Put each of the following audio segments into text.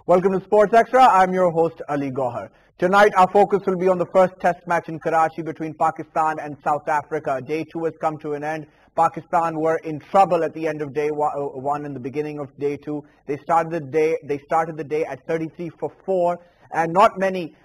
Welcome to Sports Extra. I'm your host Ali Gohar. Tonight our focus will be on the first test match in Karachi between Pakistan and South Africa. Day 2 has come to an end. Pakistan were in trouble at the end of day 1 and the beginning of day 2. They started the day at 33 for 4, and not many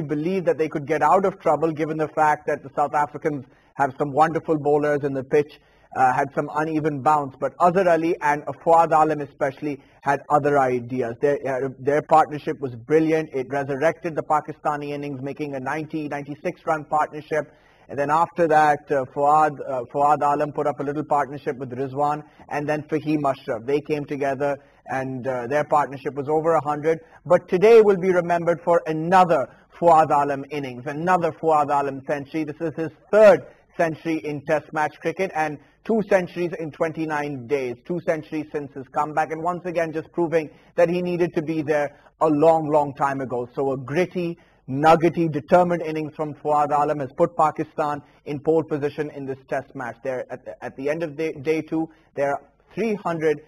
believed that they could get out of trouble given the fact that the South Africans have some wonderful bowlers in the pitch. Had some uneven bounce, but Azhar Ali and Fawad Alam especially had other ideas. Their partnership was brilliant. It resurrected the Pakistani innings, making a 96 run partnership. And then after that, Fawad Alam put up a little partnership with Rizwan, and then Fahim Ashraf. They came together, and their partnership was over 100. But today will be remembered for another Fawad Alam innings, another Fawad Alam century. This is his third century in Test match cricket and 2 centuries in 29 days, 2 centuries since his comeback, and once again just proving that he needed to be there a long time ago. So a gritty, nuggety, determined innings from Fawad Alam has put Pakistan in pole position in this Test match. They're at the end of day 2, they're 300.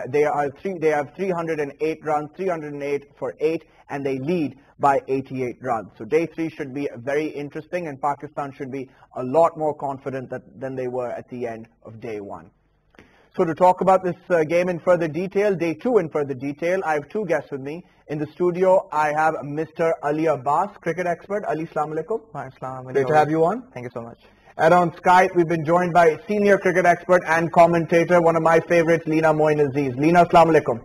They have 308 runs, 308 for 8, and they lead by 88 runs. So day 3 should be very interesting, and Pakistan should be a lot more confident than they were at the end of day 1. So to talk about this game in further detail, day 2 in further detail, I have 2 guests with me. In the studio, I have Mr. Ali Abbas, cricket expert. Ali, Assalamu alaikum. Assalamu alaikum. Great to have you on. Thank you so much. And on Skype, we've been joined by senior cricket expert and commentator, one of my favorites, Leena Moin Aziz. Leena, Assalamu alaikum.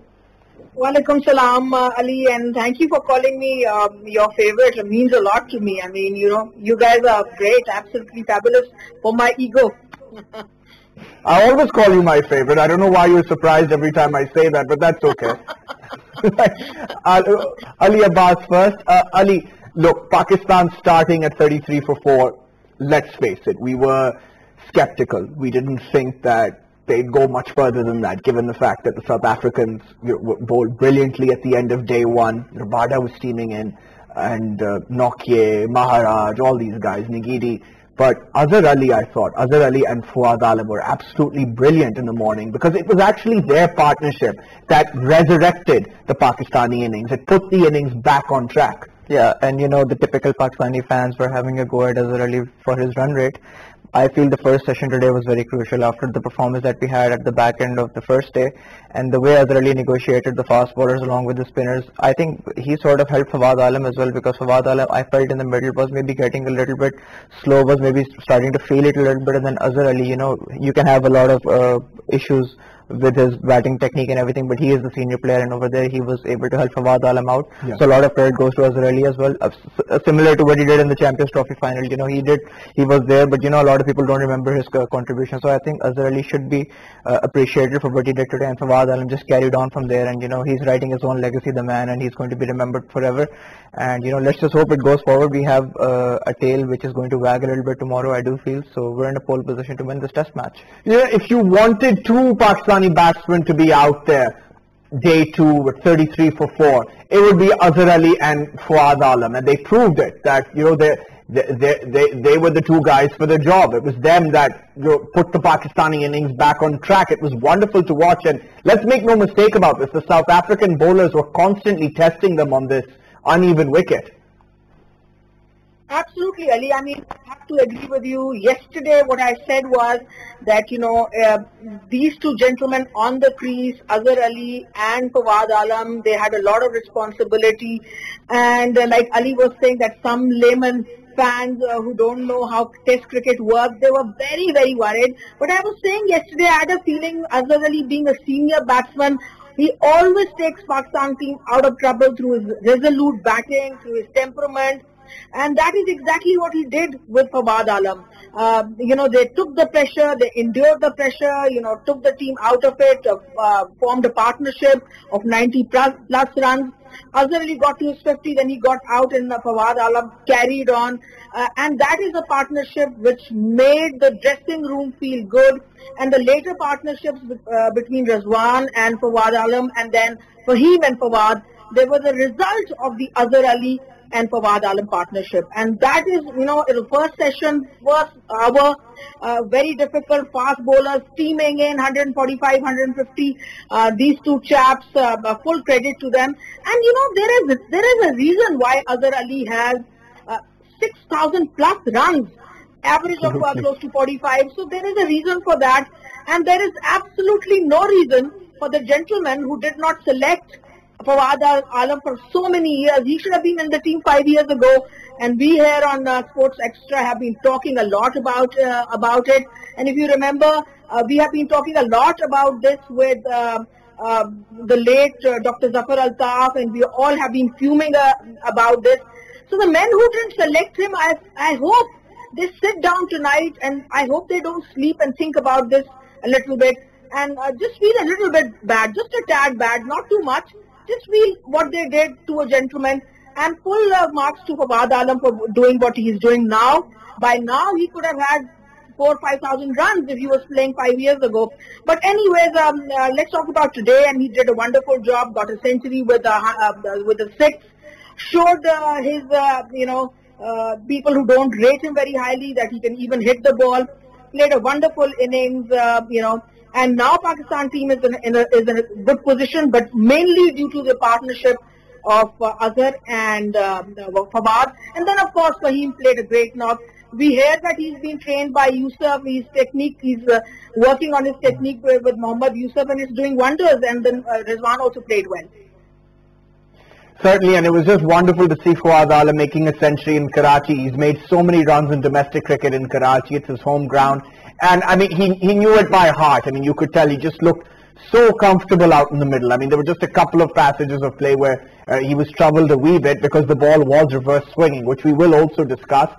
Walaikum salam, Ali, and thank you for calling me your favorite. It means a lot to me. I mean, you guys are great, absolutely fabulous for my ego. I always call you my favorite. I don't know why you're surprised every time I say that, but that's okay. Ali Abbas first. Ali, look, Pakistan starting at 33 for 4. Let's face it, we were skeptical. We didn't think that they'd go much further than that, given the fact that the South Africans bowled brilliantly at the end of day 1. Rabada was steaming in, and Nokia, Maharaj, all these guys, Nigidi. But Azhar Ali, I thought, Azhar Ali and Fawad Alam were absolutely brilliant in the morning, because it was actually their partnership that resurrected the Pakistani innings. It put the innings back on track. Yeah, and the typical Pakistani fans were having a go at Azhar Ali for his run rate. I feel the first session today was very crucial after the performance that we had at the back end of the first day, and the way Azhar Ali negotiated the fast bowlers along with the spinners. I think he sort of helped Fawad Alam as well, because Fawad Alam, I felt in the middle, was maybe getting a little bit slow, was maybe starting to feel it a little bit, and then Azhar Ali, you can have a lot of issues with his batting technique and everything, but he is the senior player, and over there he was able to help Fawad Alam out. Yeah. So a lot of credit goes to Azhar Ali as well, similar to what he did in the Champions Trophy final. He was there, but a lot of people don't remember his contribution. So I think Azhar Ali should be appreciated for what he did today, and Fawad Alam just carried on from there, and he's writing his own legacy, the man, and he's going to be remembered forever. And let's just hope it goes forward. We have a tail which is going to wag a little bit tomorrow, I do feel, so we're in a pole position to win this Test match. Yeah, if you wanted 2 Pakistani batsmen to be out there day 2 with 33 for 4, it would be Azhar Ali and Fawad Alam, and they proved it that they were the 2 guys for the job. It was them that put the Pakistani innings back on track. It was wonderful to watch, and let's make no mistake about this, the South African bowlers were constantly testing them on this uneven wicket. Absolutely, Ali. I mean, I have to agree with you. Yesterday, what I said was that, these 2 gentlemen on the crease, Azhar Ali and Fawad Alam, they had a lot of responsibility. And like Ali was saying, that some layman fans who don't know how Test cricket works, they were very worried. But I was saying yesterday, I had a feeling Azhar Ali, being a senior batsman, he always takes Pakistan team out of trouble through his resolute batting, through his temperament. And that is exactly what he did with Fawad Alam. They took the pressure, they endured the pressure, took the team out of it, formed a partnership of 90 plus runs. Azhar Ali got to his 50, then he got out, and Fawad Alam carried on. And that is a partnership which made the dressing room feel good. And the later partnerships between Rizwan and Fawad Alam, and then Fahim and Fawad, they were the result of the Azhar Ali and Fawad Alam partnership. And that is, in the first session, first hour, very difficult, fast bowlers steaming in, 145, 150, these two chaps, full credit to them. And, there is a reason why Azhar Ali has 6,000 plus runs, average of close to 45. So there is a reason for that. And there is absolutely no reason for the gentleman who did not select Fawad Alam for so many years. He should have been in the team 5 years ago, and we here on Sports Extra have been talking a lot about it. And if you remember, we have been talking a lot about this with the late Dr. Zafar Altaf, and we all have been fuming about this. So the men who didn't select him, I hope they sit down tonight, and I hope they don't sleep and think about this a little bit, and just feel a little bit bad, just a tad bad, not too much. Just feel what they did to a gentleman, and full marks to Fawad Alam for doing what he is doing now. By now, he could have had 4,000 or 5,000 runs if he was playing 5 years ago. But anyways, let's talk about today. And he did a wonderful job. Got a century with a six. Showed his people who don't rate him very highly that he can even hit the ball. Played a wonderful innings. And now Pakistan team is in a good position, but mainly due to the partnership of Azhar and Fawad. And then of course Fahim played a great knock. We hear that he's been trained by Yusuf, he's working on his technique with Mohammad Yusuf, and he's doing wonders. And then Rizwan also played well. Certainly, and it was just wonderful to see Fawad Alam making a century in Karachi. He's made so many runs in domestic cricket in Karachi. It's his home ground. And I mean, he knew it by heart. I mean, you could tell he just looked so comfortable out in the middle. I mean, there were just a couple of passages of play where he was troubled a wee bit because the ball was reverse swinging, which we will also discuss.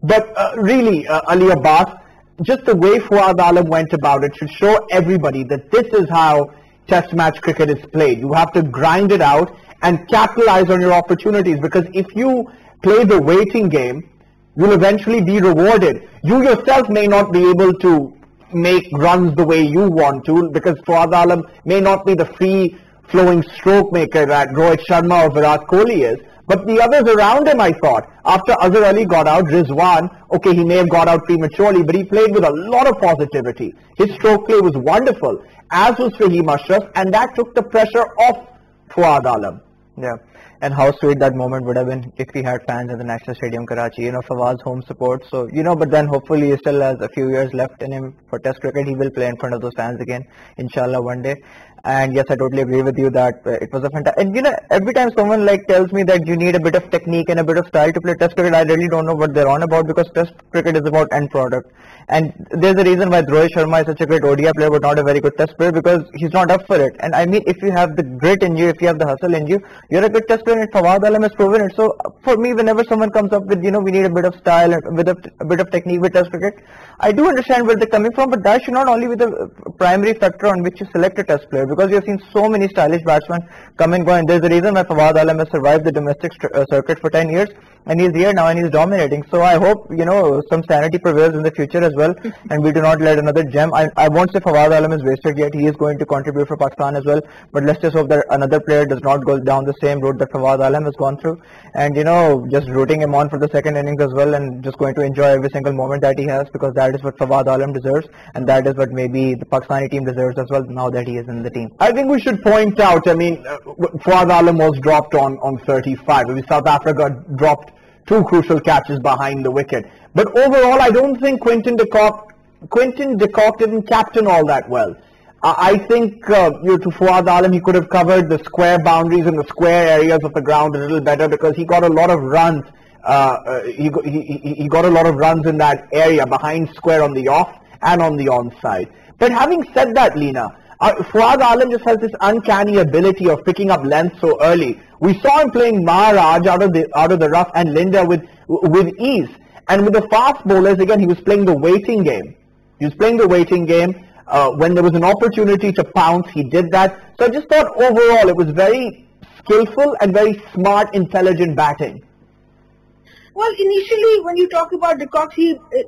But really, Ali Abbas, just the way Fawad Alam went about it should show everybody that this is how test match cricket is played. You have to grind it out and capitalize on your opportunities, because if you play the waiting game, you'll eventually be rewarded. You yourself may not be able to make runs the way you want to, because Fawad Alam may not be the free-flowing stroke maker that Rohit Sharma or Virat Kohli is. But the others around him, I thought, after Azhar Ali got out, Rizwan, okay, he may have got out prematurely, but he played with a lot of positivity. His stroke play was wonderful, as was Fahim Ashraf, and that took the pressure off Fawad Alam. Yeah, and how sweet that moment would have been if we had fans in the National Stadium, Karachi, Fawad's home support. So, but then hopefully he still has a few years left in him for Test cricket. He will play in front of those fans again, inshallah, one day. And yes, I totally agree with you that it was a fantastic. And every time someone tells me that you need a bit of technique and a bit of style to play Test cricket, I really don't know what they're on about, because Test cricket is about end product. And there's a reason why Rohit Sharma is such a great ODI player but not a very good Test player, because he's not up for it. And I mean, if you have the grit in you, if you have the hustle in you, you're a good Test player, and Fawad Alam has proven it. So for me, whenever someone comes up with, we need a bit of style and with a bit of technique with Test cricket, I do understand where they're coming from, but that should not only be the primary factor on which you select a Test player, because you have seen so many stylish batsmen come and go, and there's a reason why Fawad Alam has survived the domestic circuit for 10 years, and he's here now and he's dominating. So I hope, some sanity prevails in the future as well, and we do not let another gem. I won't say Fawad Alam is wasted yet. He is going to contribute for Pakistan as well, but let's just hope that another player does not go down the same road that Fawad Alam has gone through, and just rooting him on for the second innings as well, and just going to enjoy every single moment that he has, because that is what Fawad Alam deserves, and that is what maybe the Pakistani team deserves as well, now that he is in the team. I think we should point out, Fawad Alam was dropped on 35. South Africa dropped 2 crucial catches behind the wicket. But overall, I don't think Quinton de Kock didn't captain all that well. I think to Fawad Alam, he could have covered the square boundaries and the square areas of the ground a little better, because he got a lot of runs. He got a lot of runs in that area behind square on the off and on the onside. But having said that, Leena, Fawad Alam just has this uncanny ability of picking up length so early. We saw him playing Maharaj out of the rough and Linda with ease. And with the fast bowlers, again, he was playing the waiting game. When there was an opportunity to pounce, he did that. So I just thought overall it was very skillful and very smart, intelligent batting. Well, initially, when you talk about de Kock,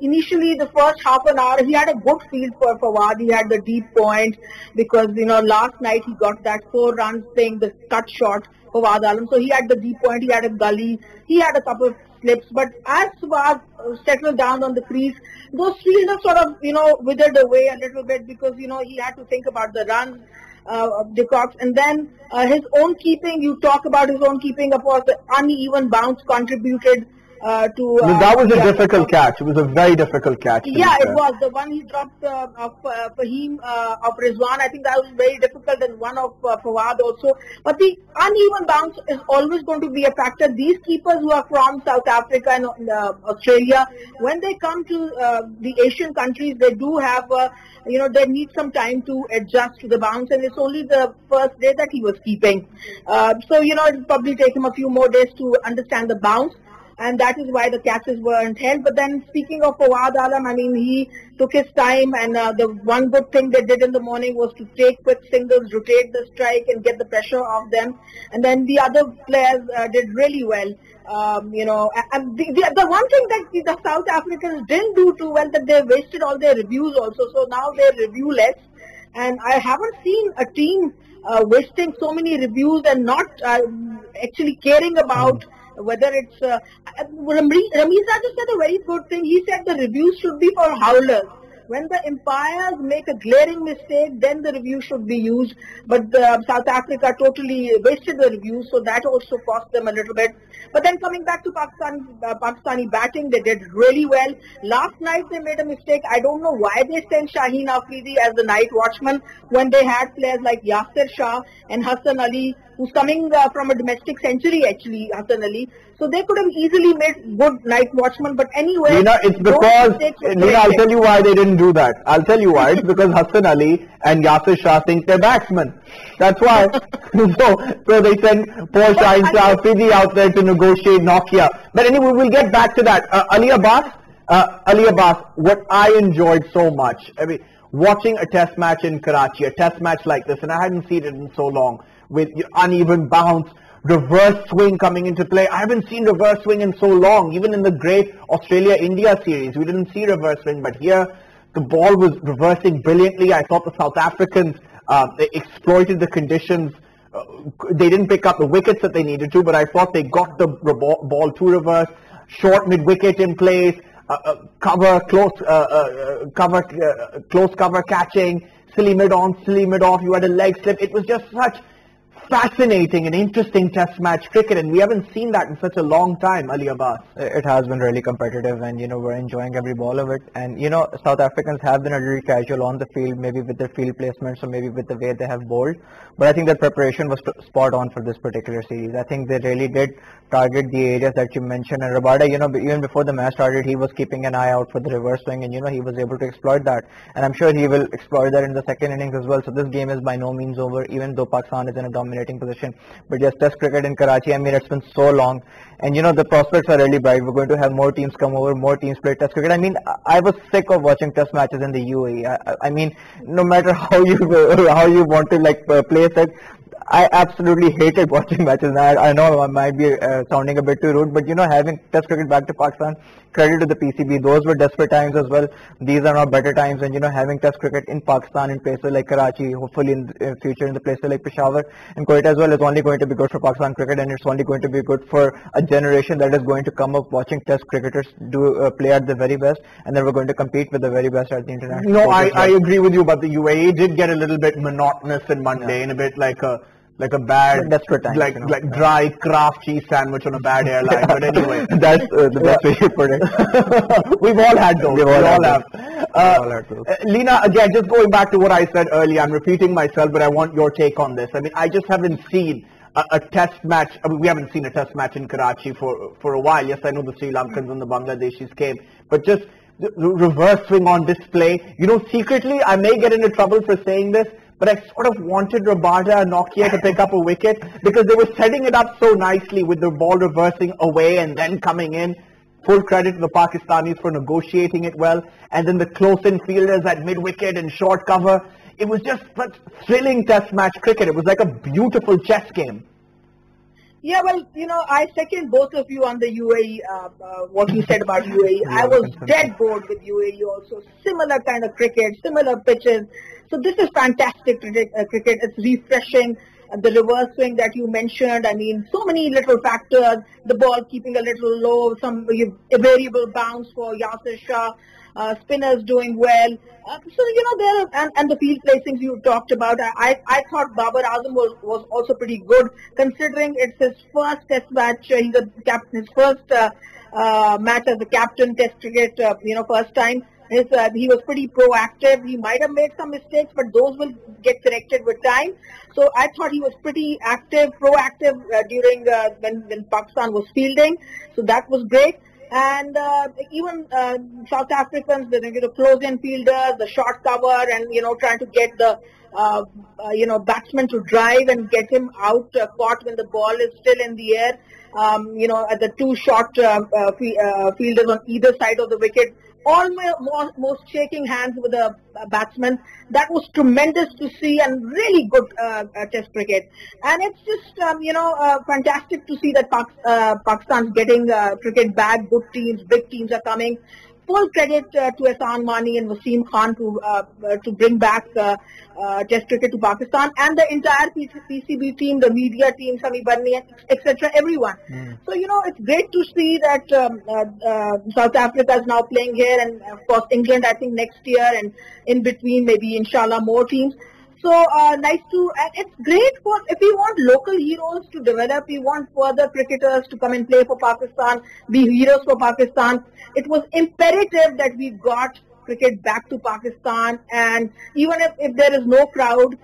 initially the first half an hour, he had a good field for Fawad. He had the deep point because, last night he got that 4 runs thing, the cut shot, Fawad Alam. So he had the deep point, he had a gully, he had a couple of slips. But as Fawad settled down on the crease, those fielders sort of, withered away a little bit because, he had to think about the runs. De Kock, and then his own keeping, you talk about his own keeping, of course, the uneven bounce contributed to... that was a difficult catch. It was a very difficult catch. Yeah, it was. The one he dropped of Fahim, of Rizwan, I think that was very difficult, and one of Fawad also. But the uneven bounce is always going to be a factor. These keepers who are from South Africa and Australia, when they come to the Asian countries, they do have, they need some time to adjust to the bounce, and it's only the first day that he was keeping. So, it'll probably take him a few more days to understand the bounce. And that is why the catches weren't held. But then speaking of Fawad Alam, I mean, he took his time, and the one good thing they did in the morning was to take quick singles, rotate the strike and get the pressure off them. And then the other players did really well. And the one thing that the South Africans didn't do too well, that they wasted all their reviews also. So now they review less. And I haven't seen a team wasting so many reviews and not actually caring about whether it's... Ramiza just said a very good thing. He said the reviews should be for howlers. When the umpires make a glaring mistake, then the review should be used. But South Africa totally wasted the reviews, so that also cost them a little bit. But then coming back to Pakistani batting, they did really well. Last night they made a mistake. I don't know why they sent Shaheen Afridi as the night watchman when they had players like Yasir Shah and Hassan Ali, who's coming from a domestic century actually, Hassan Ali. So they could have easily made good night watchmen. But anyway, it's because, I'll tell you why they didn't do that. I'll tell you why. It's because Hassan Ali and Yasir Shah think they're batsmen. That's why. so they send poor Shaheen Afridi out there to negotiate Nokia. But anyway, we'll get back to that. Ali Abbas, what I enjoyed so much, I mean, watching a test match in Karachi, a test match like this, and I hadn't seen it in so long, with uneven bounce, reverse swing coming into play. I haven't seen reverse swing in so long. Even in the great Australia-India series, we didn't see reverse swing, but here the ball was reversing brilliantly. I thought the South Africans they exploited the conditions. They didn't pick up the wickets that they needed to, but I thought they got the ball to reverse, short mid-wicket in place, close cover catching, silly mid on, silly mid off. You had a leg slip. It was just such fascinating and interesting test match cricket, and we haven't seen that in such a long time, Ali Abbas. It has been really competitive, and we're enjoying every ball of it. And South Africans have been a little casual on the field, maybe with their field placements or maybe with the way they have bowled. But I think their preparation was spot on for this particular series. I think they really did target the areas that you mentioned. And Rabada, even before the match started, he was keeping an eye out for the reverse swing, and he was able to exploit that. And I'm sure he will exploit that in the second innings as well. So this game is by no means over, even though Pakistan is in a dominating position. But just test cricket in Karachi, I mean, it's been so long, and the prospects are really bright. We're going to have more teams come over, more teams play test cricket. I mean, I was sick of watching test matches in the UAE. I mean, no matter how you want to place it, I absolutely hated watching matches. I know I might be sounding a bit too rude, but having test cricket back to Pakistan, credit to the PCB. Those were desperate times as well. These are now better times, and having test cricket in Pakistan in places like Karachi, hopefully in the future in the places like Peshawar and Quetta as well, is only going to be good for Pakistan cricket, and it's only going to be good for a generation that is going to come up watching test cricketers play at the very best, and then we're going to compete with the very best at the international. No, I agree with you, but the UAE did get a little bit monotonous and mundane, a bit like a bad, times, like dry Kraft cheese sandwich on a bad airline. But anyway, that's the best way to put it. We've all had those. We all have. Lina, again, just going back to what I said earlier, I'm repeating myself, but I want your take on this. I mean, I just haven't seen a test match. I mean, we haven't seen a test match in Karachi for a while. Yes, I know the Sri Lankans and the Bangladeshis came, but just the reverse swing on display. Secretly, I may get into trouble for saying this, but I sort of wanted Rabada and Nokia to pick up a wicket because they were setting it up so nicely with the ball reversing away and then coming in. Full credit to the Pakistanis for negotiating it well. And then the close-in fielders at mid-wicket and short cover. It was just such thrilling test match cricket. It was like a beautiful chess game. Yeah, well, I second both of you on the UAE, what you said about UAE. I was dead bored with UAE also. Similar kind of cricket, similar pitches. So this is fantastic cricket. It's refreshing. The reverse swing that you mentioned, I mean, so many little factors. The ball keeping a little low, some variable bounce for Yasir Shah. Spinners doing well. And the field placings you talked about. I thought Babar Azam was also pretty good, considering it's his first Test match. He's a captain. His first match as a captain, Test cricket. First time. He was pretty proactive. He might have made some mistakes, but those will get corrected with time. So I thought he was pretty active, proactive during when Pakistan was fielding. So that was great. And even South Africans, the close-in fielders, the short cover, and trying to get the batsman to drive and get him out caught when the ball is still in the air. At the two short fielders on either side of the wicket, almost shaking hands with the batsman. That was tremendous to see and really good Test cricket. And it's just, fantastic to see that Pakistan's getting cricket back. Good teams, big teams are coming. Full credit to Ehsan Mani and Wasim Khan to bring back Test cricket to Pakistan, and the entire PCB team, the media team, Sami Barni, etc. Everyone. So it's great to see that South Africa is now playing here, and of course England I think next year, and in between maybe inshallah more teams. So nice to, and it's great for, if we want local heroes to develop, we want further cricketers to come and play for Pakistan, be heroes for Pakistan. It was imperative that we got cricket back to Pakistan, and even if there is no crowd,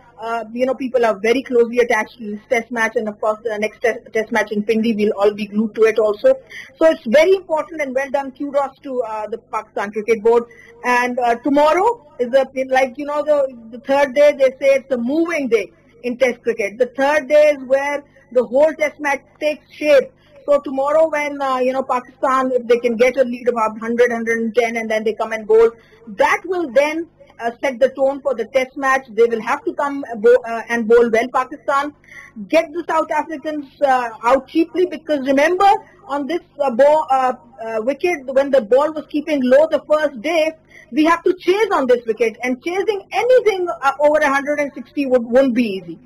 people are very closely attached to this Test match, and of course the next test match in Pindi, we'll all be glued to it also. So it's very important and well done. Kudos to the Pakistan Cricket Board. And tomorrow is the third day. They say it's a moving day in Test cricket. The third day is where the whole Test match takes shape. So tomorrow when, Pakistan, if they can get a lead of about 100, 110 and then they come and bowl, that will then set the tone for the Test match. They will have to come and bowl well, Pakistan. Get the South Africans out cheaply, because remember on this wicket, when the ball was keeping low the first day, we have to chase on this wicket, and chasing anything over 160 won't be easy.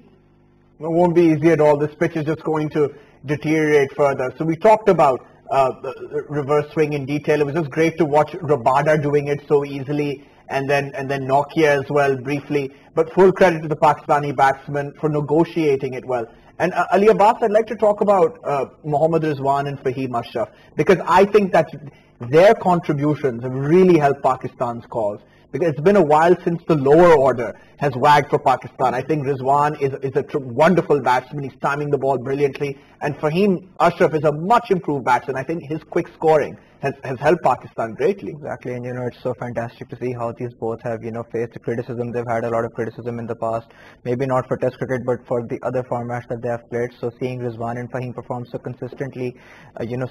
It won't be easy at all. This pitch is just going to deteriorate further. So we talked about the reverse swing in detail. It was just great to watch Rabada doing it so easily, and then Nokia as well briefly. But full credit to the Pakistani batsmen for negotiating it well. And Ali Abbas, I'd like to talk about Mohammad Rizwan and Fahim Ashraf, because I think that their contributions have really helped Pakistan's cause. Because it's been a while since the lower order has wagged for Pakistan. I think Rizwan is a wonderful batsman. He's timing the ball brilliantly. And Fahim Ashraf is a much improved batsman. I think his quick scoring has helped Pakistan greatly. Exactly, and it's so fantastic to see how these both have faced the criticism. They've had a lot of criticism in the past, maybe not for Test cricket but for the other formats that they have played. So seeing Rizwan and Fahim perform so consistently,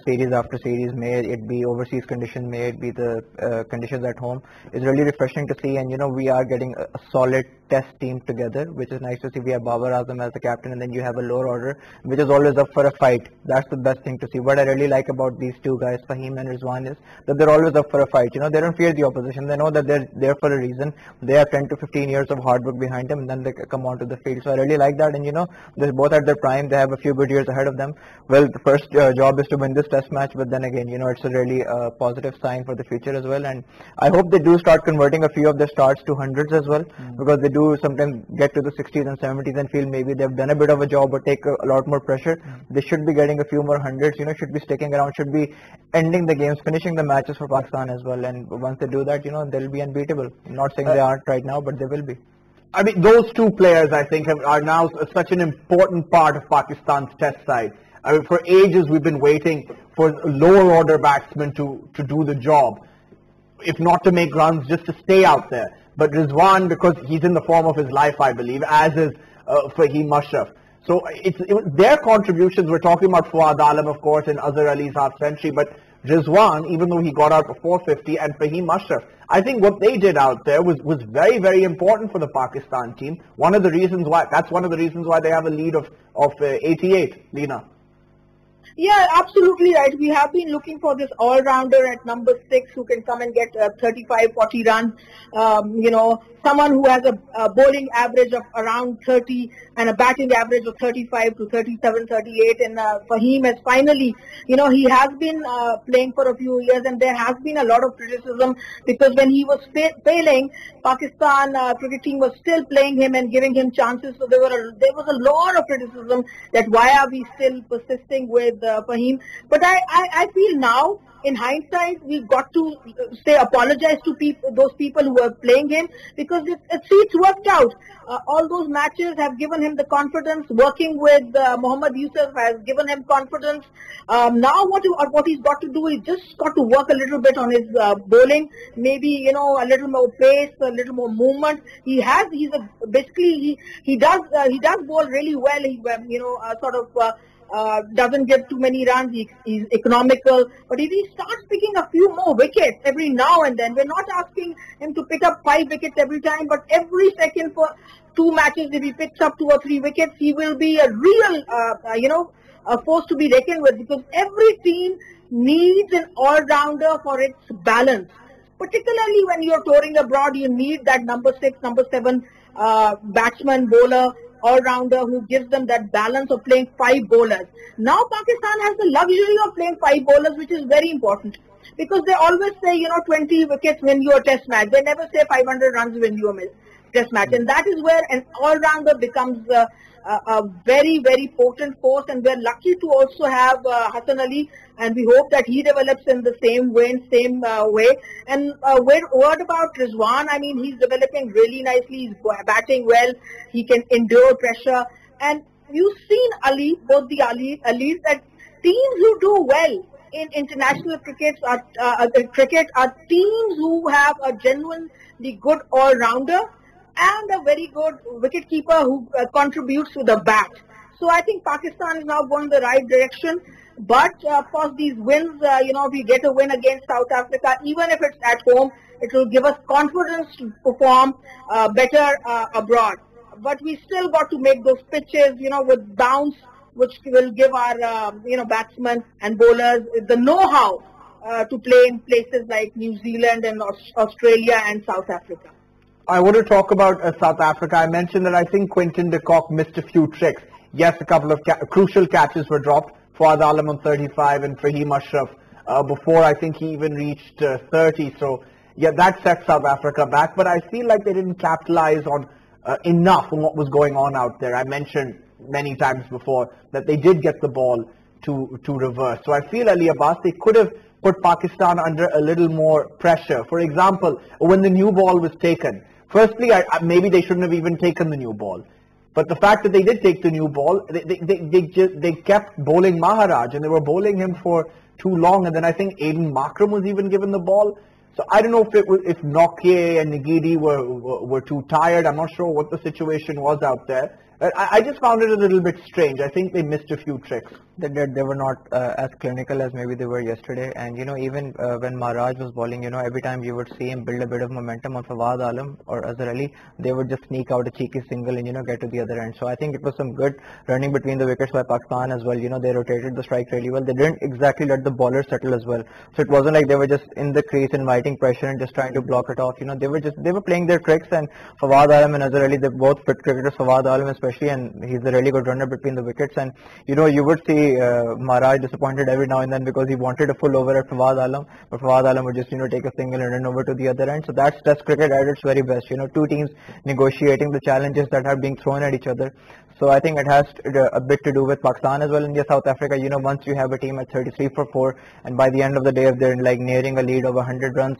series after series, may it be overseas conditions, may it be the conditions at home, is really refreshing to see. And we are getting a solid Test team together, which is nice to see. We have Babar Azam as the captain, and then you have a lower order which is always up for a fight. That's the best thing to see. What I really like about these two guys, Fahim and Rizwan, is that they're always up for a fight. They don't fear the opposition. They know that they're there for a reason. They have 10 to 15 years of hard work behind them, and then they come onto the field. So I really like that. And they're both at their prime. They have a few good years ahead of them. Well, the first job is to win this Test match, but then again, it's a really positive sign for the future as well. And I hope they do start converting a few of their starts to hundreds as well, because they do sometimes get to the 60s and 70s and feel maybe they've done a bit of a job or take a lot more pressure. They should be getting a few more hundreds, should be sticking around, should be ending the games, finishing the matches for Pakistan as well. And once they do that, they'll be unbeatable. I'm not saying they aren't right now, but they will be. I mean, those two players, I think, are now such an important part of Pakistan's Test side. I mean, for ages we've been waiting for lower order batsmen to do the job, if not to make runs, just to stay out there. But Rizwan, because he's in the form of his life, I believe, as is Fahim Ashraf. So their contributions. We're talking about Fuad Alam, of course, and Azhar Ali's half century, but Rizwan, even though he got out for 450, and Fahim Ashraf, I think what they did out there was very, very important for the Pakistan team. That's one of the reasons why they have a lead of 88, Lina. Yeah, absolutely right. We have been looking for this all-rounder at number 6 who can come and get 35, 40 runs. Someone who has a bowling average of around 30 and a batting average of 35 to 37, 38. And Fahim has finally, he has been playing for a few years, and there has been a lot of criticism because when he was failing, Pakistan cricket team was still playing him and giving him chances. So there was a lot of criticism that why are we still persisting with Fahim. But I feel now, in hindsight, we've got to apologize to those people who were playing him, because it's worked out. All those matches have given him the confidence. Working with Mohammad Yusuf has given him confidence. Now what he's got to do, he's just got to work a little bit on his bowling. Maybe, a little more pace, a little more movement. He does bowl really well. He, doesn't get too many runs. He's economical. But if he starts picking a few more wickets every now and then, we're not asking him to pick up 5 wickets every time, but every second for 2 matches, if he picks up 2 or 3 wickets, he will be a real, a force to be reckoned with, because every team needs an all-rounder for its balance. Particularly when you're touring abroad, you need that number 6, number 7 batsman, bowler, all-rounder who gives them that balance of playing 5 bowlers. Now Pakistan has the luxury of playing 5 bowlers, which is very important, because they always say, 20 wickets win you a test match. They never say 500 runs win you a test match. And that is where an all-rounder becomes a very, very potent force. And we're lucky to also have Hassan Ali, and we hope that he develops in the same way. And word about Rizwan, I mean, he's developing really nicely. He's batting well. He can endure pressure. And you've seen Ali, both the Ali, that teams who do well in international cricket are teams who have a genuinely good all-rounder and a very good wicket-keeper who contributes to the bat. So I think Pakistan is now going the right direction. But of course, these wins, if we get a win against South Africa, even if it's at home, it will give us confidence to perform better abroad. But we still got to make those pitches, with bounce, which will give our, batsmen and bowlers the know-how to play in places like New Zealand and Australia and South Africa. I want to talk about South Africa. I mentioned that I think Quinton de Kock missed a few tricks. Yes, a couple of crucial catches were dropped. Fawad Alam on 35 and Fahim Ashraf before I think he even reached 30. So, yeah, that set South Africa back. But I feel like they didn't capitalize on enough on what was going on out there. I mentioned many times before that they did get the ball to reverse. So I feel, Ali Abbas, they could have put Pakistan under a little more pressure. For example, when the new ball was taken, firstly, maybe they shouldn't have even taken the new ball. But the fact that they did take the new ball, they kept bowling Maharaj, and they were bowling him for too long. And then I think Aiden Markram was even given the ball. So I don't know if Nokia and Nagidi were too tired. I'm not sure what the situation was out there. I just found it a little bit strange. I think they missed a few tricks. They were not as clinical as maybe they were yesterday. And, even when Maharaj was bowling, every time you would see him build a bit of momentum on Fawad Alam or Azhar Ali, they would just sneak out a cheeky single and, get to the other end. So I think it was some good running between the wickets by Pakistan as well. They rotated the strike really well. They didn't exactly let the bowlers settle as well. So it wasn't like they were just in the crease inviting pressure and just trying to block it off. They were playing their tricks, and Fawad Alam and Azhar Ali, they're both fit cricketers. Fawad Alam especially, and he's a really good runner between the wickets. And, you would see Maharaj disappointed every now and then because he wanted a full over at Fawad Alam, but Fawad Alam would just take a single and run over to the other end. So that's Test cricket at its very best. Two teams negotiating the challenges that are being thrown at each other. So I think it has a bit to do with Pakistan as well. And yes, South Africa, once you have a team at 33 for 4, and by the end of the day, if they're like nearing a lead of 100 runs,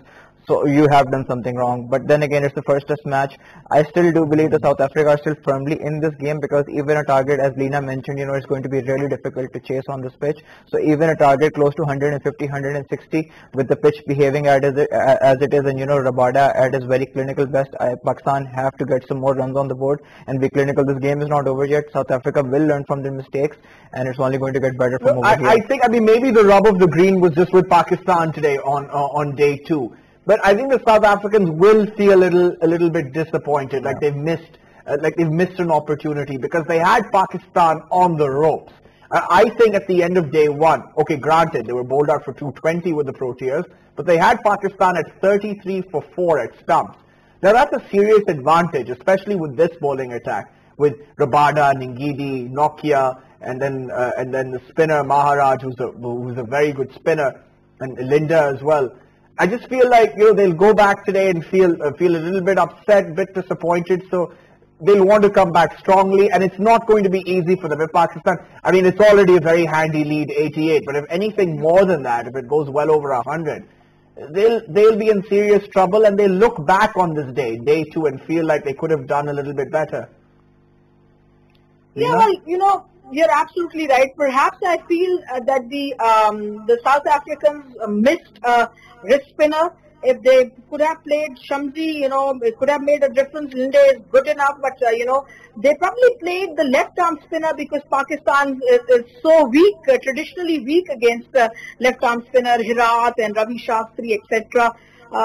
so you have done something wrong. But then again, it's the first test match. I still do believe that South Africa are still firmly in this game, because even a target, as Lena mentioned, it's going to be really difficult to chase on this pitch. So even a target close to 150, 160, with the pitch behaving as it is, and Rabada at his very clinical best, Pakistan have to get some more runs on the board and be clinical. This game is not over yet. South Africa will learn from their mistakes, and it's only going to get better from over here. I think, maybe the rub of the green was just with Pakistan today on day 2. But I think the South Africans will feel a little bit disappointed, like they've missed an opportunity, because they had Pakistan on the ropes. I think at the end of day one, okay, granted, they were bowled out for 220 with the Proteas, but they had Pakistan at 33 for 4 at stumps. Now that's a serious advantage, especially with this bowling attack, with Rabada, Ningidi, Nokia, and then the spinner Maharaj, who's a very good spinner, and Linda as well. I just feel like they'll go back today and feel a little bit upset, a bit disappointed. So they'll want to come back strongly, and it's not going to be easy for them. If Pakistan, I mean, it's already a very handy lead, 88. But if anything more than that, if it goes well over 100, they'll be in serious trouble, and they'll look back on this day 2, and feel like they could have done a little bit better. Yeah, well, you're absolutely right. Perhaps I feel that the South Africans missed a wrist spinner. If they could have played Shamsi, it could have made a difference. Linde is good enough, but they probably played the left-arm spinner because Pakistan is so weak, traditionally weak against the left-arm spinner, Herat and Ravi Shastri, etc.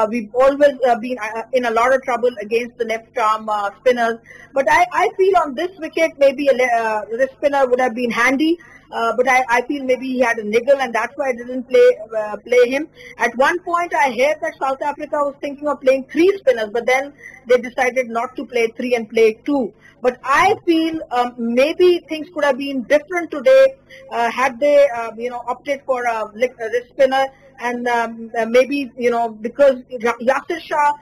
We've always been in a lot of trouble against the left-arm spinners. But I feel on this wicket, maybe a wrist spinner would have been handy. But I feel maybe he had a niggle, and that's why I didn't play him. At one point, I heard that South Africa was thinking of playing 3 spinners, but then they decided not to play 3 and play 2. But I feel maybe things could have been different today had they opted for a wrist spinner, and maybe because Yasir Shah,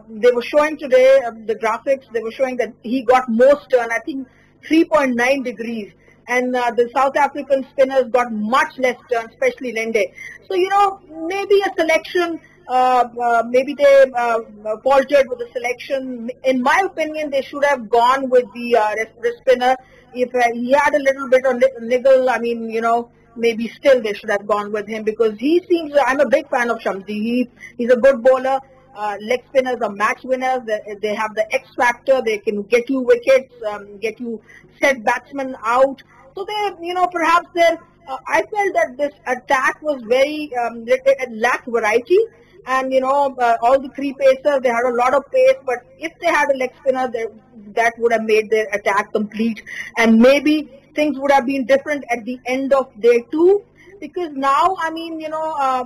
they were showing today the graphics. They were showing that he got most turn, I think 3.9 degrees. And the South African spinners got much less turn, especially Linde. So, maybe a selection, maybe they faltered with the selection. In my opinion, they should have gone with the wrist spinner. If he had a little bit of niggle, I mean, maybe still they should have gone with him, because he seems, I'm a big fan of Shamsi. He's a good bowler. Leg spinners are match winners. They have the X factor. They can get you wickets, get you set batsmen out. So they, perhaps I felt that this attack was very, it lacked variety. And, all the 3 pacers, they had a lot of pace. But if they had a leg spinner, that would have made their attack complete. And maybe things would have been different at the end of day 2. Because now, I mean,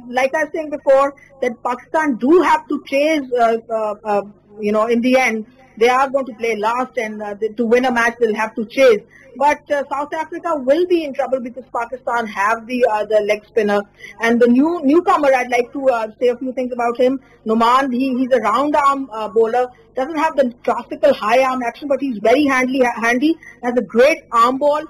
like I was saying before, that Pakistan do have to chase, in the end, they are going to play last, and to win a match, they'll have to chase. But South Africa will be in trouble because Pakistan have the leg spinner. And the newcomer, I'd like to say a few things about him. Noman, he's a round arm bowler, doesn't have the classical high arm action, but he's very handy, has a great arm ball,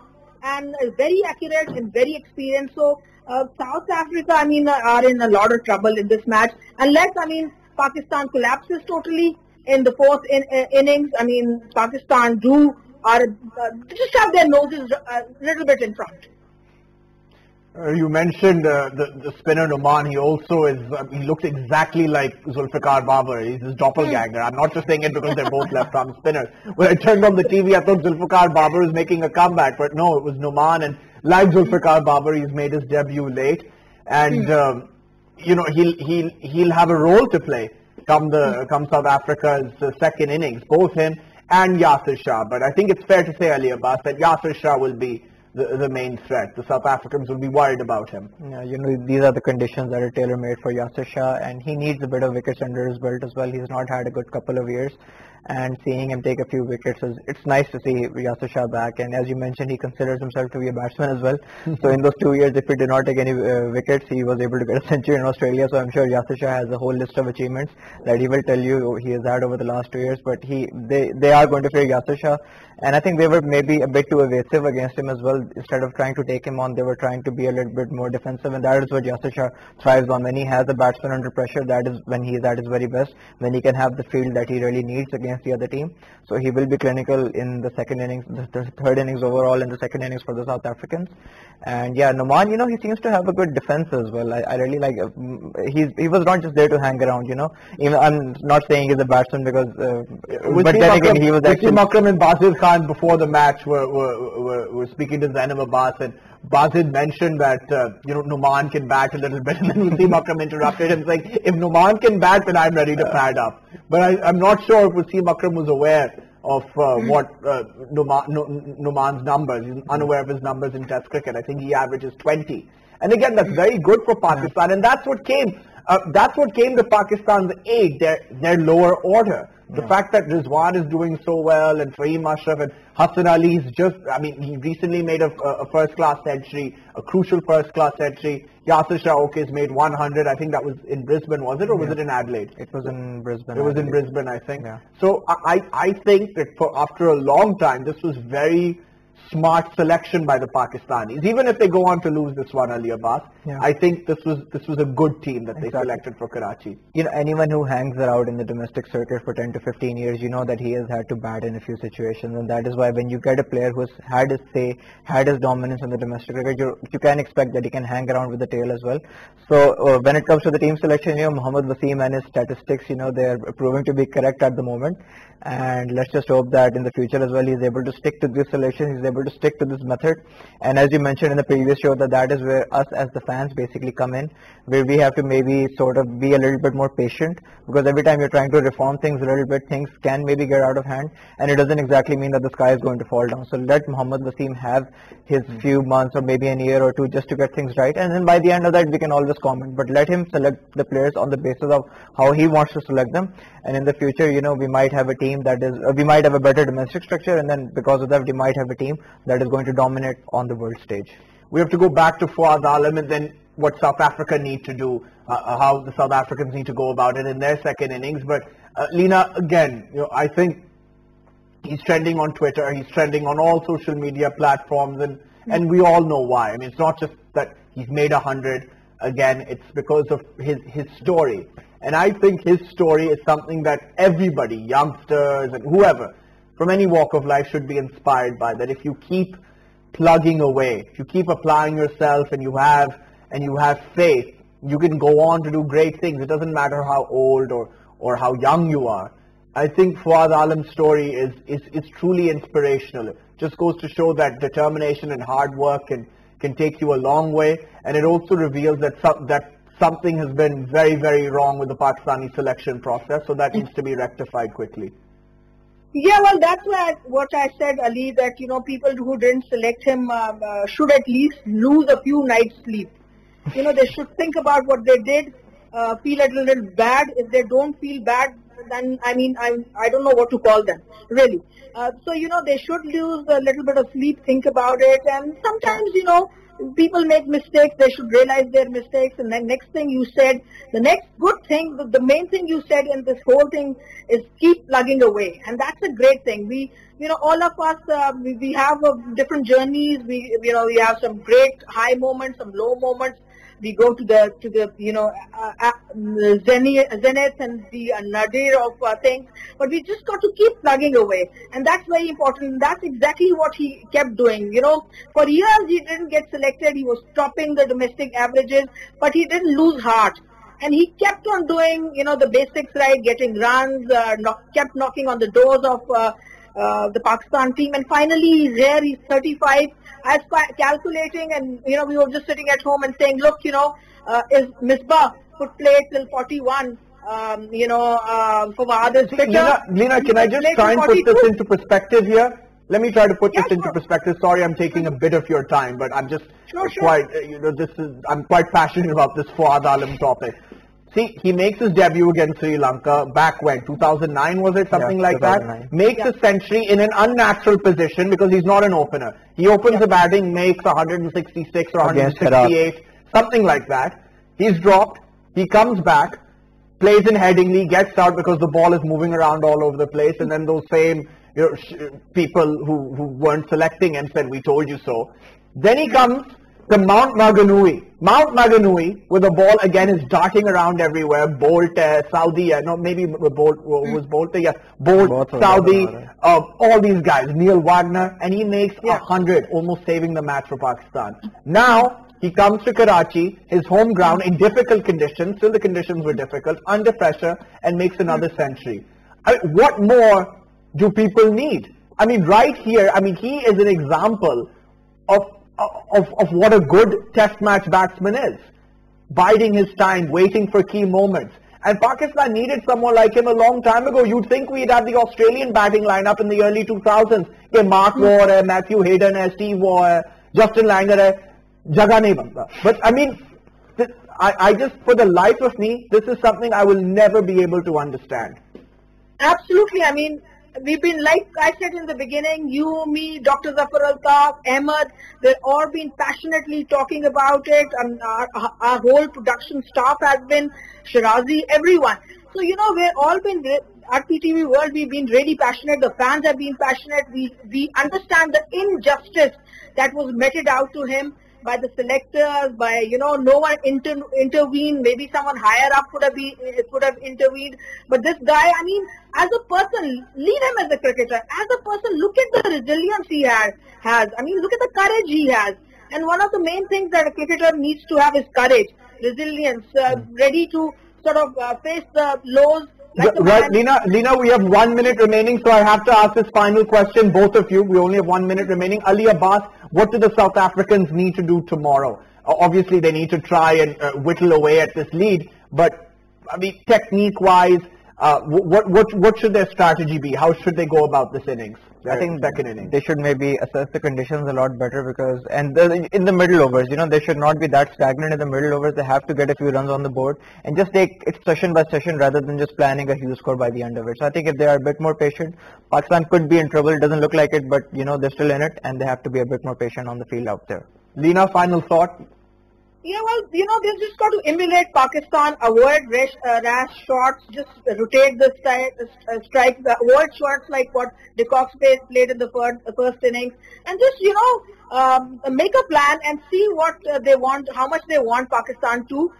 and is very accurate and very experienced. So South Africa, I mean, are in a lot of trouble in this match. Unless, I mean, Pakistan collapses totally in the 4th innings. I mean, Pakistan just have their noses a little bit in front. You mentioned the spinner Noman. He also is, he looks exactly like Zulfikar Babar. He's his doppelganger. I'm not just saying it because they're both left-arm spinners. When I turned on the TV, I thought Zulfikar Babar was making a comeback, but no, it was Noman. And like Zulfikar Babar, he's made his debut late, and he'll have a role to play come South Africa's second innings, both him and Yasir Shah. But I think it's fair to say, Ali Abbas, that Yasir Shah will be the main threat. The South Africans will be worried about him. Yeah, these are the conditions that are tailor-made for Yasir Shah, and he needs a bit of wickets under his belt as well. He's not had a good couple of years, and seeing him take a few wickets, it's nice to see Yasir Shah back. And as you mentioned, he considers himself to be a batsman as well. So in those 2 years, if he did not take any wickets, he was able to get a century in Australia. So I'm sure Yasir Shah has a whole list of achievements that he will tell you he has had over the last 2 years. But they are going to fear Yasir Shah, and I think they were maybe a bit too evasive against him as well. Instead of trying to take him on, they were trying to be a little bit more defensive, and that is what Yasir Shah thrives on. When he has a batsman under pressure, that is when he is at his very best, when he can have the field that he really needs against the other team. So he will be clinical in the second innings, the third innings overall, in the second innings for the South Africans. And yeah, Noman, he seems to have a good defense as well. I really like, he was not just there to hang around, Even I'm not saying he's a batsman because, but then again, he was actually... Wasim Akram and Bazid Khan before the match were speaking to Zainab Abbas, and Bazid mentioned that, Noman can bat a little bit, and then Wasim Akram interrupted him saying, if Noman can bat, then I'm ready to pad up. But I'm not sure if Wasim Akram was aware what Numan's numbers. He's unaware of his numbers in Test cricket. I think he averages 20. And again, that's very good for Pakistan, and that's what came. That's what came to Pakistan's aid, their lower order. The fact that Rizwan is doing so well, and Fahim Ashraf and Hassan Ali is just, I mean, he recently made a first-class century, a crucial first-class century. Yasir Shah Okey's made 100. I think that was in Brisbane, was it, or was it in Adelaide? It was in Brisbane. It was in Brisbane, I think. Yeah. So I think that after a long time, this was very smart selection by the Pakistanis. Even if they go on to lose this one, Ali Abbas, I think this was a good team that they selected for Karachi. You know, anyone who hangs around in the domestic circuit for 10 to 15 years, you know that he has had to bat in a few situations, and that is why when you get a player who's had his say, had his dominance in the domestic cricket, you can expect that he can hang around with the tail as well. So when it comes to the team selection, you know, Mohammad Wasim and his statistics, you know, they are proving to be correct at the moment, and let's just hope that in the future as well he's able to stick to this selection, he's able to stick to this method. And as you mentioned in the previous show, that is where us as the fans basically come in, where we have to maybe sort of be a little bit more patient, because every time you're trying to reform things a little bit, things can maybe get out of hand, and it doesn't exactly mean that the sky is going to fall down. So let Mohammad Wasim have his few months or maybe an year or two just to get things right, and then by the end of that we can always comment, but let him select the players on the basis of how he wants to select them. And in the future, you know, we might have a team that is, we might have a better domestic structure, and then because of that we might have a team that is going to dominate on the world stage. We have to go back to Fawad Alam and then what South Africa need to do, how the South Africans need to go about it in their second innings. But Lena, again, you know, I think he's trending on Twitter, he's trending on all social media platforms, and we all know why. I mean, it's not just that he's made 100. Again, it's because of his story. And I think his story is something that everybody, youngsters and whoever, from any walk of life should be inspired by. That if you keep plugging away, if you keep applying yourself and you have faith, you can go on to do great things. It doesn't matter how old or how young you are. I think Fawad Alam's story is truly inspirational. It just goes to show that determination and hard work can take you a long way, and it also reveals that something has been very, very wrong with the Pakistani selection process, so that needs to be rectified quickly. Yeah, well, that's what I said, Ali, that, you know, people who didn't select him should at least lose a few nights' sleep. You know, they should think about what they did, feel a little bad. If they don't feel bad, then, I mean, I don't know what to call them, really. So, you know, they should lose a little bit of sleep, think about it, and sometimes, you know, people make mistakes, they should realize their mistakes. And then next thing you said, the next good thing, the main thing you said in this whole thing is keep plugging away. And that's a great thing. We, you know, all of us, we have different journeys. We have some great high moments, some low moments. We go to the you know, zenith and the nadir of things, but we just got to keep plugging away, and that's very important. That's exactly what he kept doing. You know, for years he didn't get selected. He was topping the domestic averages, but he didn't lose heart, and he kept on doing, you know, the basics right, getting runs, kept knocking on the doors of the Pakistan team, and finally he's here. He's 35. I was calculating, and, you know, we were just sitting at home and saying, look, you know, is Misbah could play till 41, you know, Fawad is fitter. Lena, can I just try and put this into perspective here? Let me try to put this into perspective. Sorry, I'm taking a bit of your time, but I'm just quite, you know, I'm quite passionate about this Fawad Alam topic. See, he makes his debut against Sri Lanka back when, 2009 was it, something like that? Makes a century in an unnatural position because he's not an opener. He opens the batting, makes 166 or 168, something like that. He's dropped, he comes back, plays in Headingley, gets out because the ball is moving around all over the place, and then those same, you know, people who weren't selecting him said, we told you so. Then he comes to Mount Maunganui. Mount Maunganui, with the ball again is darting around everywhere. Bolt, Saudi, no, maybe Bolt was Bolt. Yes, Bolt, Saudi, all these guys, Neil Wagner, and he makes 100, almost saving the match for Pakistan. Now he comes to Karachi, his home ground, in difficult conditions. Still, the conditions were difficult, under pressure, and makes another century. I mean, what more do people need? I mean, right here, I mean, he is an example of what a good test match batsman is. Biding his time, waiting for key moments. And Pakistan needed someone like him a long time ago. You'd think we'd have the Australian batting lineup in the early 2000s. कि Mark Waugh है, Matthew Hayden है, Steve Waugh है, Justin Langer है, जगह नहीं बनता. But I mean, I just, for the life of me, this is something I will never be able to understand. Absolutely. I mean, we've been, like I said in the beginning, you, me, Dr. Zafar Altaf, Ahmed, they've all been passionately talking about it, and our whole production staff has been, Shirazi, everyone. So, you know, we've all been, RPTV World, we've been really passionate, the fans have been passionate, we understand the injustice that was meted out to him by the selectors, by, you know, no one intervened, maybe someone higher up could have intervened, but this guy, I mean, as a person, leave him as a cricketer, as a person, look at the resilience he has, I mean, look at the courage he has, and one of the main things that a cricketer needs to have is courage, resilience, ready to sort of face the lows. Right, Leena, we have 1 minute remaining, so I have to ask this final question, both of you. We only have 1 minute remaining. Ali Abbas, what do the South Africans need to do tomorrow? Obviously, they need to try and whittle away at this lead, but I mean, technique-wise, what should their strategy be? How should they go about this innings? I think second innings, they should maybe assess the conditions a lot better, because in the middle overs, you know, they should not be that stagnant in the middle overs. They have to get a few runs on the board and just take it session by session rather than just planning a huge score by the end of it. So I think if they are a bit more patient, Pakistan could be in trouble. It doesn't look like it, but you know, they're still in it, and they have to be a bit more patient on the field out there. Leena, final thought? Yeah, well, you know, they've just got to emulate Pakistan, avoid rash shots, just rotate the strike, avoid shots like what De Kock played in the first innings, and just, you know, make a plan and see what they want, how much they want Pakistan to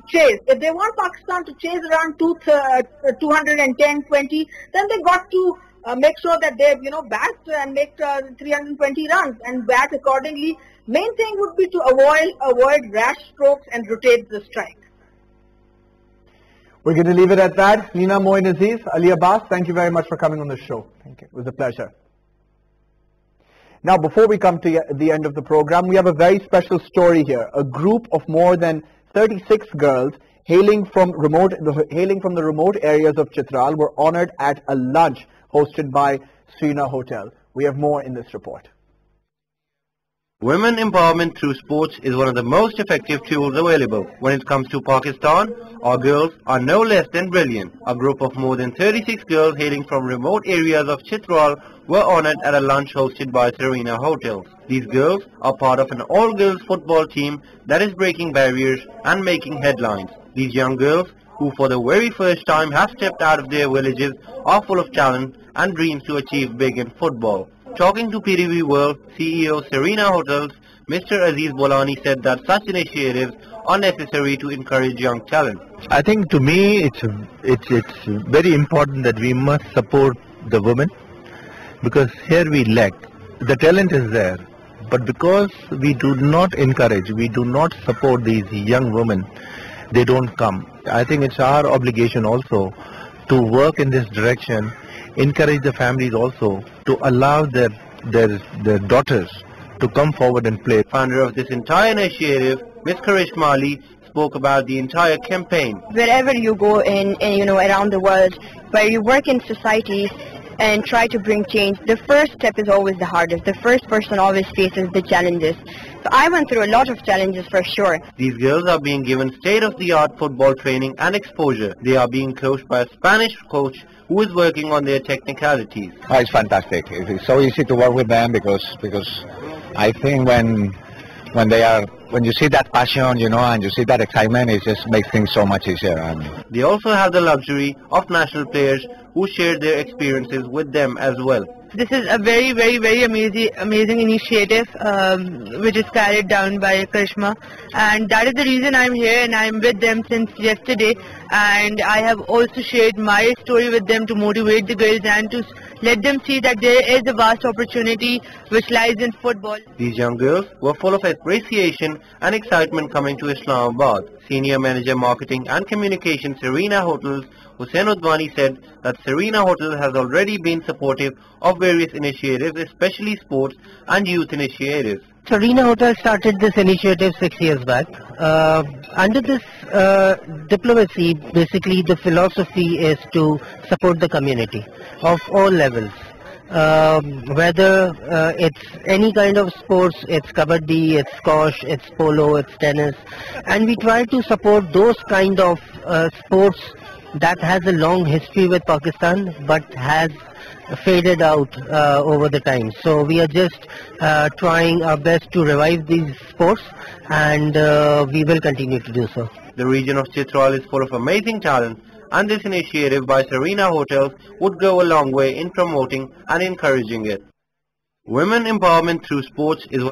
chase. If they want Pakistan to chase around 210, 20, then they got to make sure that they, you know, bat and make 320 runs and bat accordingly. Main thing would be to avoid rash strokes and rotate the strike. We're going to leave it at that. Leena Moin Aziz, Ali Abbas, thank you very much for coming on the show. Thank you. It was a pleasure. Now, before we come to the end of the program, we have a very special story here. A group of more than 36 girls hailing from the remote areas of Chitral were honored at a lunch hosted by Serena Hotel. We have more in this report. Women empowerment through sports is one of the most effective tools available. When it comes to Pakistan, our girls are no less than brilliant. A group of more than 36 girls hailing from remote areas of Chitral were honored at a lunch hosted by Serena Hotels. These girls are part of an all-girls football team that is breaking barriers and making headlines. These young girls, who for the very first time have stepped out of their villages, are full of talent and dreams to achieve big in football. Talking to PTV World, CEO Serena Hotels, Mr. Aziz Bolani said that such initiatives are necessary to encourage young talent. I think to me it's very important that we must support the women, because here we lack. The talent is there, but because we do not encourage, we do not support these young women, they don't come. I think it's our obligation also to work in this direction, encourage the families also to allow their daughters to come forward and play. Founder of this entire initiative, Ms. Karishma Ali, spoke about the entire campaign. Wherever you go in you know, around the world, where you work in societies and try to bring change, the first step is always the hardest. The first person always faces the challenges. So I went through a lot of challenges for sure. These girls are being given state-of-the-art football training and exposure. They are being coached by a Spanish coach who is working on their technicalities. Oh, it's fantastic. It's so easy to work with them because I think when you see that passion, you know, and you see that excitement, it just makes things so much easier. They also have the luxury of national players who share their experiences with them as well. This is a very, very, very amazing initiative which is carried down by Karishma, and that is the reason I'm here and I'm with them since yesterday, and I have also shared my story with them to motivate the girls and to let them see that there is a vast opportunity which lies in football. These young girls were full of appreciation and excitement coming to Islamabad. Senior Manager Marketing and Communication Serena Hotels, Hussain Udwani, said that Serena Hotels has already been supportive of various initiatives, especially sports and youth initiatives. Sarina Hotel started this initiative 6 years back. Under this diplomacy, basically the philosophy is to support the community of all levels. Whether it's any kind of sports, it's kabaddi, it's squash, it's polo, it's tennis, and we try to support those kind of sports that has a long history with Pakistan but has faded out over the time. So we are just trying our best to revive these sports, and we will continue to do so. The region of Chitral is full of amazing talent, and this initiative by Sarina Hotels would go a long way in promoting and encouraging it. Women empowerment through sports is